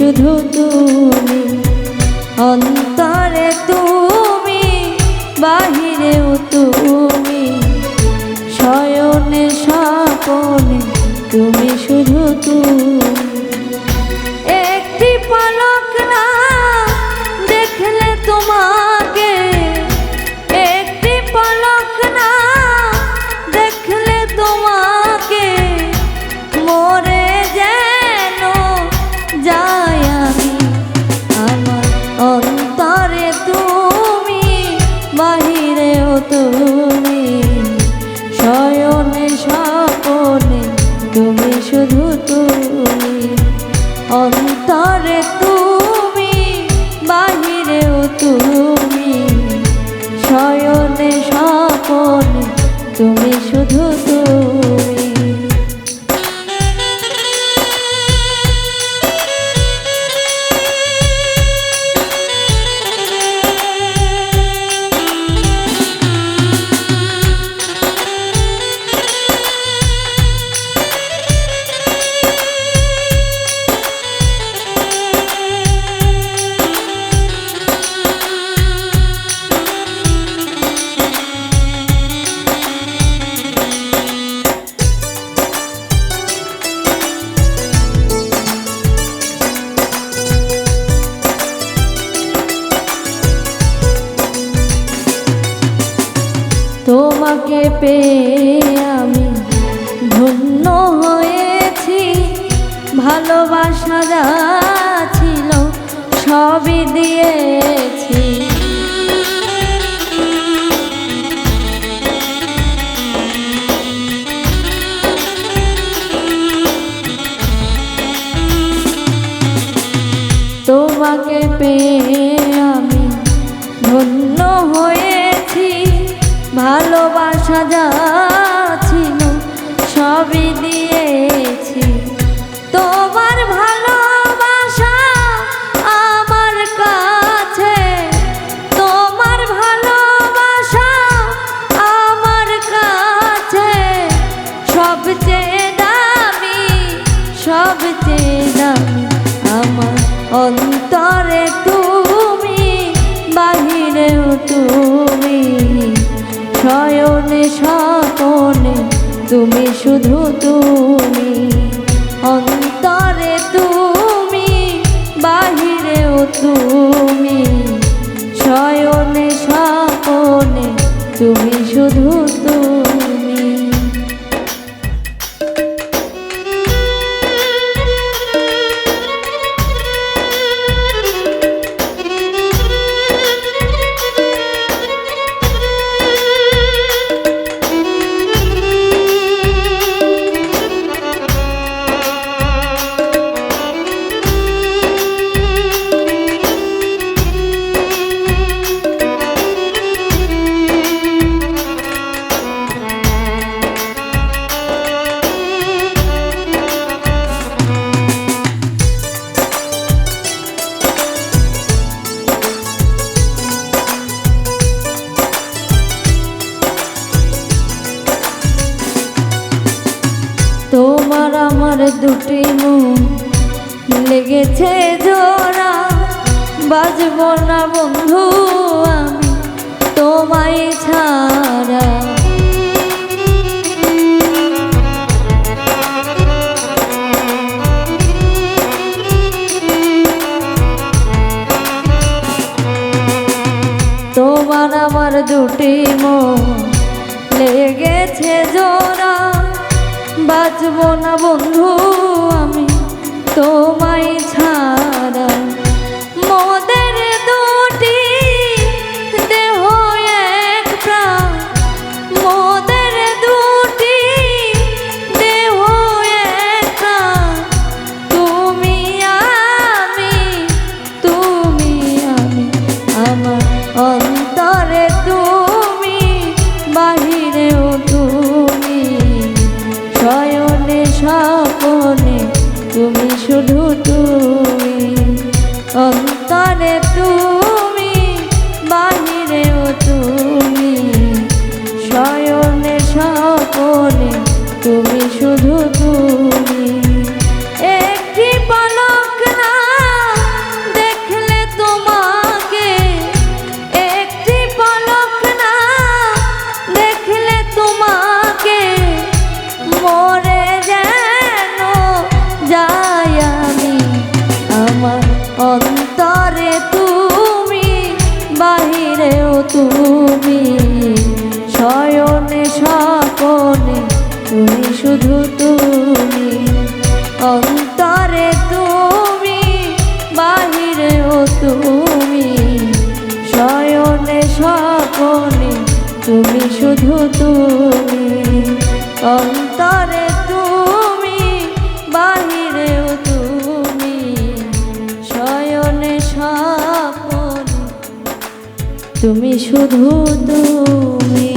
শুধু তুমি, অন্তরে তুমি, বাহিরেও তুমি, শয়নে স্বপনে তুমি শুধু তুমি। একটি পলক না দেখলে তোমাকে, একটি পলক না দেখলে তোমাকে, মরে যেন যাই আমি। আমার অন্তরে তুমি, বাহিরেও তুমি, শয়নে স্বপনে তুমি শুধু তুমি, অন্তরে তুমি, বাহিরেও তুমি, শয়নে স্বপনে তুমি শুধু তুমি। তোমাকে পেয়ে আমি ধন্য হয়েছি, ভালোবাসা যা ছিল সবই দিয়েছি। তোমাকে পেয়ে আমি ধন্য হয়েছি, ভালোবাসা যা ছিল সবই দিয়েছি। তোমার ভালোবাসা আমার কাছে, তোমার ভালোবাসা আমার কাছে সবচেয়ে দামি, সবচেয়ে দামি। আমার অন্তরে তুমি, বাহিরেও তুমি, শয়নে স্বপনে তুমি শুধু তুমি, অন্তরে তুমি, বাহিরেও তুমি, শয়নে স্বপনে তুমি শুধু তুমি। তোমার আমার দুটি মন লেগেছে জোড়া, বাজব না বন্ধু আমি তোমায় ছাড়া। তোমার আমার দুটি মন লেগেছে জোড়া, বাঁচব না বন্ধু আমি তোমায় ছাড়া। মোদের দুটি দেহ এক প্রাণ, মোদের দুটি দেহ এক প্রাণ, তুমি আমি, তুমি আমি। আমার অন্তরে তুমি, বাহিরেও তুমি, শয়নে স্বপনে তুমি শুধু তুমি, অন্তরে তুমি বাহিরেও তুমি, শয়নে স্বপনে তুমি শুধু তুমি। অন্তরে তুমি বাহিরেও তুমি, শয়নে স্বপনে তুমি শুধু তুমি। অন্তরে তুমি বাহিরেও তুমি, শয়নে স্বপনে তুমি শুধু তুমি।